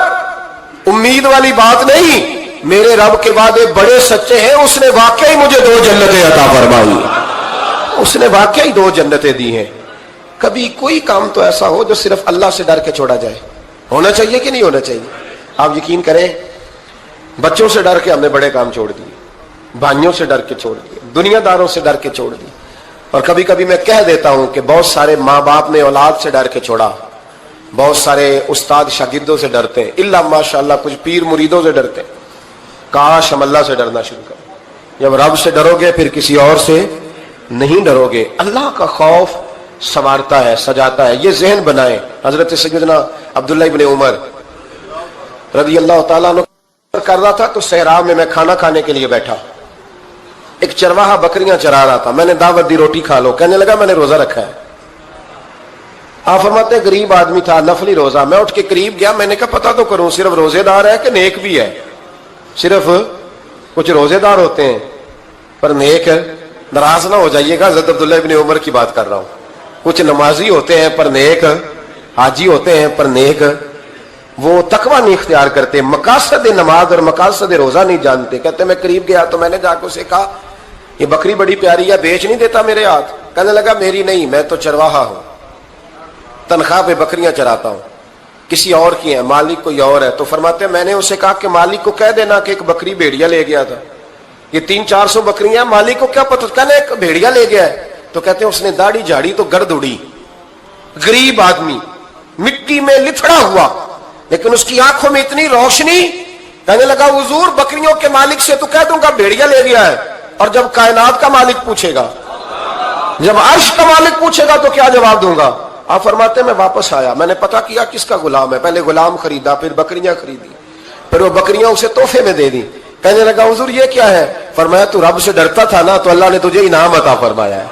امید والی بات نہیں, میرے رب کے وعدے بڑے سچے ہیں, اس نے واقعی مجھے 2 جنتیں عطا فرمائی, اس نے واقعی 2 جنتیں دی ہیں. کبھی کوئی کام تو ایسا ہو جو صرف اللہ سے ڈر کے چھوڑا جائے, ہونا چاہیے کہ نہیں ہونا چاہیے؟ آپ یقین کریں بچوں سے ڈر کے ہم نے بڑے کام چھوڑ دیے, بھائیوں سے ڈر کے چھوڑ دیے, دنیا داروں سے ڈر کے چھوڑ دی. اور کبھی کبھی میں کہہ دیتا ہوں کہ بہت سارے ماں باپ نے اولاد سے ڈر کے چھوڑا, بہت سارے استاد شاگردوں سے ڈرتے ہیں, الا ماشاءاللہ کچھ پیر مریدوں سے ڈرتے ہیں. کاش ہم اللہ سے ڈرنا شروع کریں. جب رب سے ڈرو گے پھر کسی اور سے نہیں ڈرو گے. اللہ کا خوف سنوارتا ہے, سجاتا ہے, یہ ذہن بنائیں. حضرت سیدنا عبداللہ ابن عمر رضی اللہ تعالیٰ عنہ کر رہا تھا تو صحرا میں میں کھانا کھانے کے لیے بیٹھا, ایک چرواہا بکریاں چرا رہا تھا, میں نے دعوت دی روٹی کھا لو, کہنے لگا میں نے روزہ رکھا ہے. آپ فرماتے ہیں غریب آدمی تھا, نفلی روزہ. میں اٹھ کے قریب گیا, میں نے کہا پتہ تو کروں صرف روزے دار ہے کہ نیک بھی ہے. صرف کچھ روزے دار ہوتے ہیں پر نیک ہے, ناراض نہ ہو جائیے گا, حضرت عبداللہ ابن عمر کی بات کر رہا ہوں. کچھ نمازی ہوتے ہیں پر نیک, حاجی ہوتے ہیں پر نیک, وہ تقوی نہیں اختیار کرتے, مقاصد نماز اور مقاصد روزہ نہیں جانتے. کہتے میں قریب گیا تو میں نے جا کے اسے کہا یہ بکری بڑی پیاری ہے, بیچ نہیں دیتا میرے ہاتھ؟ کہنے لگا میری نہیں, میں تو چرواہا ہوں, تنخواہ پہ بکریاں چراتا ہوں, کسی اور کی ہیں, مالک کوئی اور ہے. تو فرماتے ہیں میں نے اسے کہا کہ مالک کو کہہ دینا کہ ایک بکری بھیڑیا لے گیا تھا, یہ 300-400 بکریاں, مالک کو کیا پتہ, کہنے ایک بھیڑیا لے گیا ہے. تو کہتے ہیں اس نے داڑھی جھاڑی تو گرد اڑی, غریب آدمی مٹی میں لتھڑا ہوا, لیکن اس کی آنکھوں میں اتنی روشنی. کہنے لگا حضور بکریوں کے مالک سے تو کہہ دوں گا بھیڑیا لے گیا ہے, اور جب کائنات کا مالک پوچھے گا, جب عرش کا مالک پوچھے گا تو کیا جواب دوں گا؟ آپ فرماتے ہیں میں واپس آیا, میں نے پتا کیا کس کا غلام ہے, پہلے غلام خریدا, پھر بکریاں خریدی, پھر وہ بکریاں اسے تحفے میں دے دی. کہنے لگا حضور یہ کیا ہے؟ فرمایا تو رب سے ڈرتا تھا نا تو اللہ نے تجھے انعام عطا فرمایا ہے.